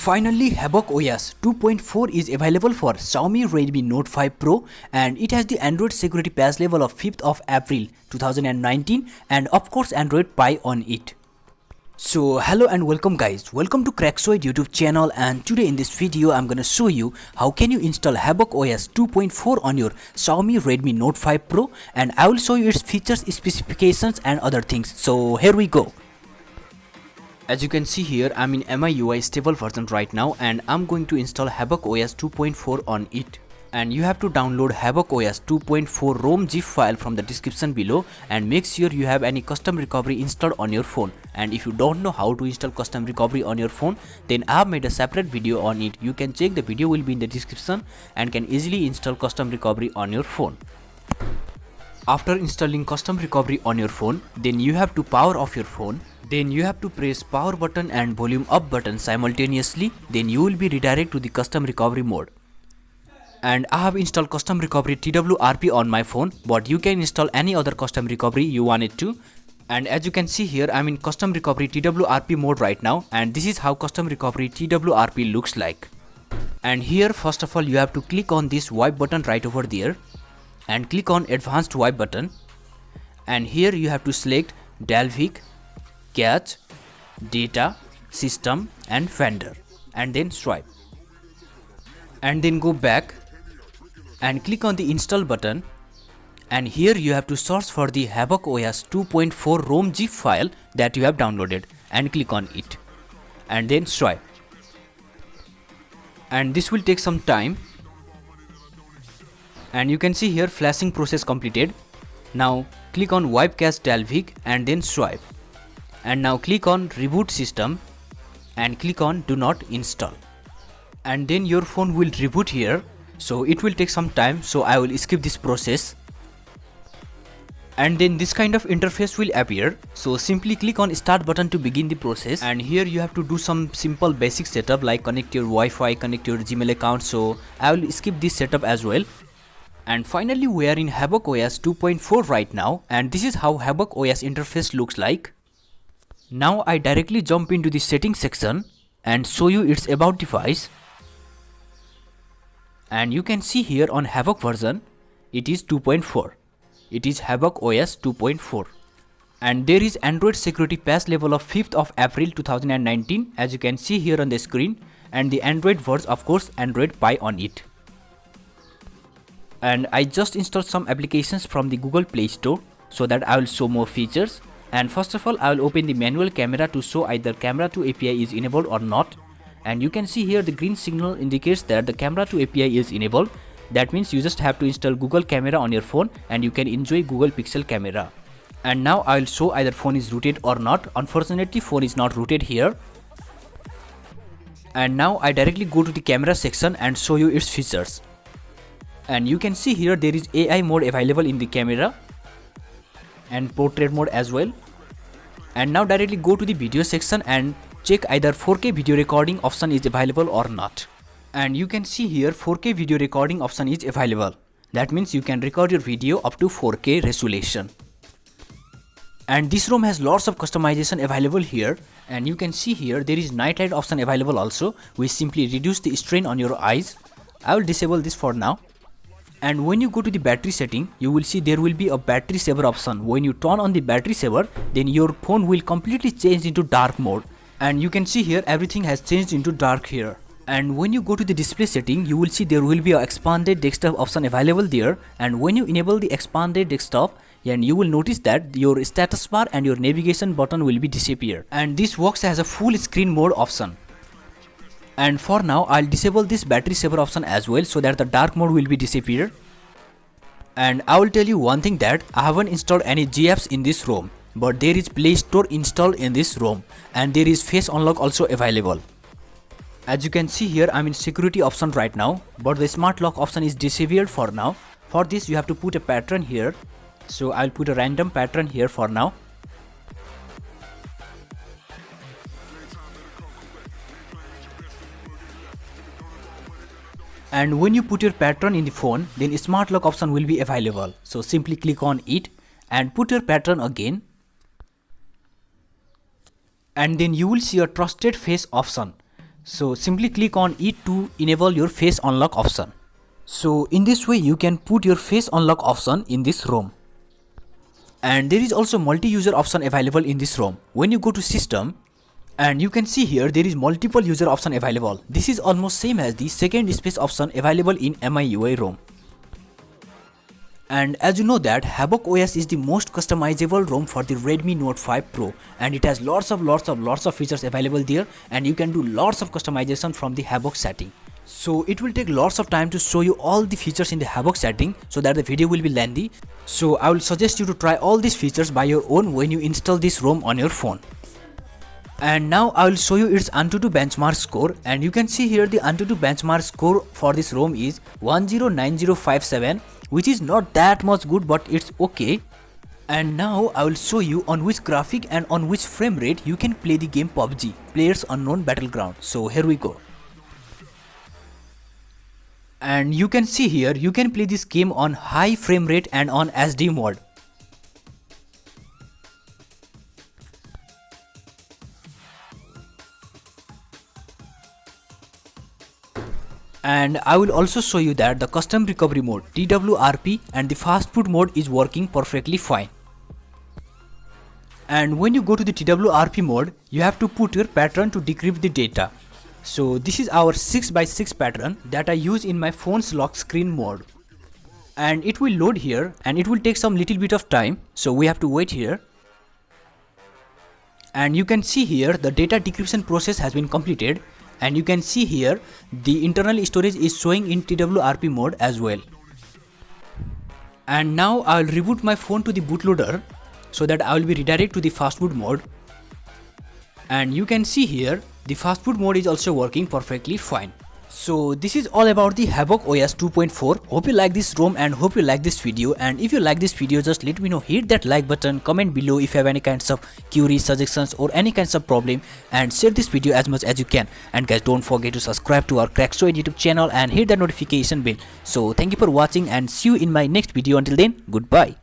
Finally, Havoc OS 2.4 is available for Xiaomi Redmi Note 5 Pro, and it has the Android security patch level of 5th of April 2019 and of course Android Pie on it. So hello and welcome guys, welcome to Craxoid YouTube channel, and today in this video I'm gonna show you how can you install Havoc OS 2.4 on your Xiaomi Redmi Note 5 Pro, and I will show you its features, specifications and other things. So here we go. As you can see here, I'm in MIUI stable version right now and I'm going to install Havoc OS 2.4 on it. And you have to download Havoc OS 2.4 ROM zip file from the description below, and make sure you have any custom recovery installed on your phone. And if you don't know how to install custom recovery on your phone, then I have made a separate video on it. You can check, the video will be in the description, and can easily install custom recovery on your phone. After installing custom recovery on your phone, then you have to power off your phone. Then you have to press power button and volume up button simultaneously. Then you will be redirected to the custom recovery mode. And I have installed custom recovery Twrp on my phone, but you can install any other custom recovery you wanted to. And as you can see here, I'm in custom recovery Twrp mode right now, and this is how custom recovery Twrp looks like. And here first of all you have to click on this wipe button right over there and click on advanced wipe button, and here you have to select Dalvik, Cache, Data, System and Vendor, and then swipe, and then go back and click on the install button, and here you have to search for the Havoc OS 2.4 ROM zip file that you have downloaded and click on it, and then swipe, and this will take some time. And you can see here flashing process completed. Now click on wipe cache Dalvik and then swipe, and now click on reboot system and click on do not install, and then your phone will reboot here, so it will take some time, so I will skip this process. And then this kind of interface will appear, so simply click on start button to begin the process, and here you have to do some simple basic setup like connect your Wi-Fi, connect your Gmail account, so I will skip this setup as well. And finally we are in Havoc OS 2.4 right now, and this is how Havoc OS interface looks like. Now I directly jump into the settings section and show you its about device. And you can see here on Havoc version, it is 2.4. It is Havoc OS 2.4. And there is Android security patch level of 5th of April 2019, as you can see here on the screen, and the Android version of course Android Pie on it. And I just installed some applications from the Google Play Store so that I will show more features. And first of all I will open the manual camera to show either camera to API is enabled or not. And you can see here the green signal indicates that the camera to API is enabled. That means you just have to install Google camera on your phone and you can enjoy Google Pixel camera. And now I will show either phone is rooted or not. Unfortunately phone is not rooted here. And now I directly go to the camera section and show you its features. And you can see here there is AI mode available in the camera and portrait mode as well. And now directly go to the video section and check either 4K video recording option is available or not. And you can see here 4K video recording option is available. That means you can record your video up to 4K resolution. And this ROM has lots of customization available here, and you can see here there is night light option available also, which simply reduce the strain on your eyes. I will disable this for now. And when you go to the battery setting, you will see there will be a battery saver option. When you turn on the battery saver, then your phone will completely change into dark mode. And you can see here everything has changed into dark here. And when you go to the display setting, you will see there will be a expanded desktop option available there. And when you enable the expanded desktop, and you will notice that your status bar and your navigation button will be disappear. And this works as a full screen mode option. And for now I'll disable this battery saver option as well, so that the dark mode will be disappear. And I will tell you one thing, that I haven't installed any GApps in this ROM, but there is Play Store installed in this ROM, and there is face unlock also available. As you can see here I'm in security option right now, but the smart lock option is disappeared for now. For this you have to put a pattern here, so I'll put a random pattern here for now. And when you put your pattern in the phone, then smart lock option will be available. So simply click on it and put your pattern again. And then you will see a trusted face option. So simply click on it to enable your face unlock option. So in this way you can put your face unlock option in this ROM. And there is also multi-user option available in this ROM. When you go to system, and you can see here there is multiple user option available. This is almost same as the second space option available in MIUI ROM. And as you know that Havoc OS is the most customizable ROM for the Redmi Note 5 Pro, and it has lots of features available there, and you can do lots of customization from the Havoc setting. So it will take lots of time to show you all the features in the Havoc setting, so that the video will be lengthy. So I will suggest you to try all these features by your own when you install this ROM on your phone. And now I will show you its AnTuTu benchmark score, and you can see here the AnTuTu benchmark score for this ROM is 109057, which is not that much good, but it's okay. And now I will show you on which graphic and on which frame rate you can play the game PUBG, Players Unknown Battleground. So here we go. And you can see here you can play this game on high frame rate and on SD mode. And I will also show you that the custom recovery mode TWRP and the fast boot mode is working perfectly fine. And when you go to the TWRP mode, you have to put your pattern to decrypt the data. So this is our 6x6 pattern that I use in my phone's lock screen mode. And it will load here and it will take some little bit of time, so we have to wait here. And you can see here the data decryption process has been completed, and you can see here the internal storage is showing in TWRP mode as well. And now I will reboot my phone to the bootloader so that I will be redirected to the fast boot mode. And you can see here the fast boot mode is also working perfectly fine. So this is all about the Havoc OS 2.4. Hope you like this ROM and hope you like this video. And if you like this video, just let me know, hit that like button, comment below if you have any kinds of queries, suggestions or any kinds of problem, and share this video as much as you can. And guys, don't forget to subscribe to our Craxoid YouTube channel and hit that notification bell. So thank you for watching and see you in my next video. Until then, goodbye.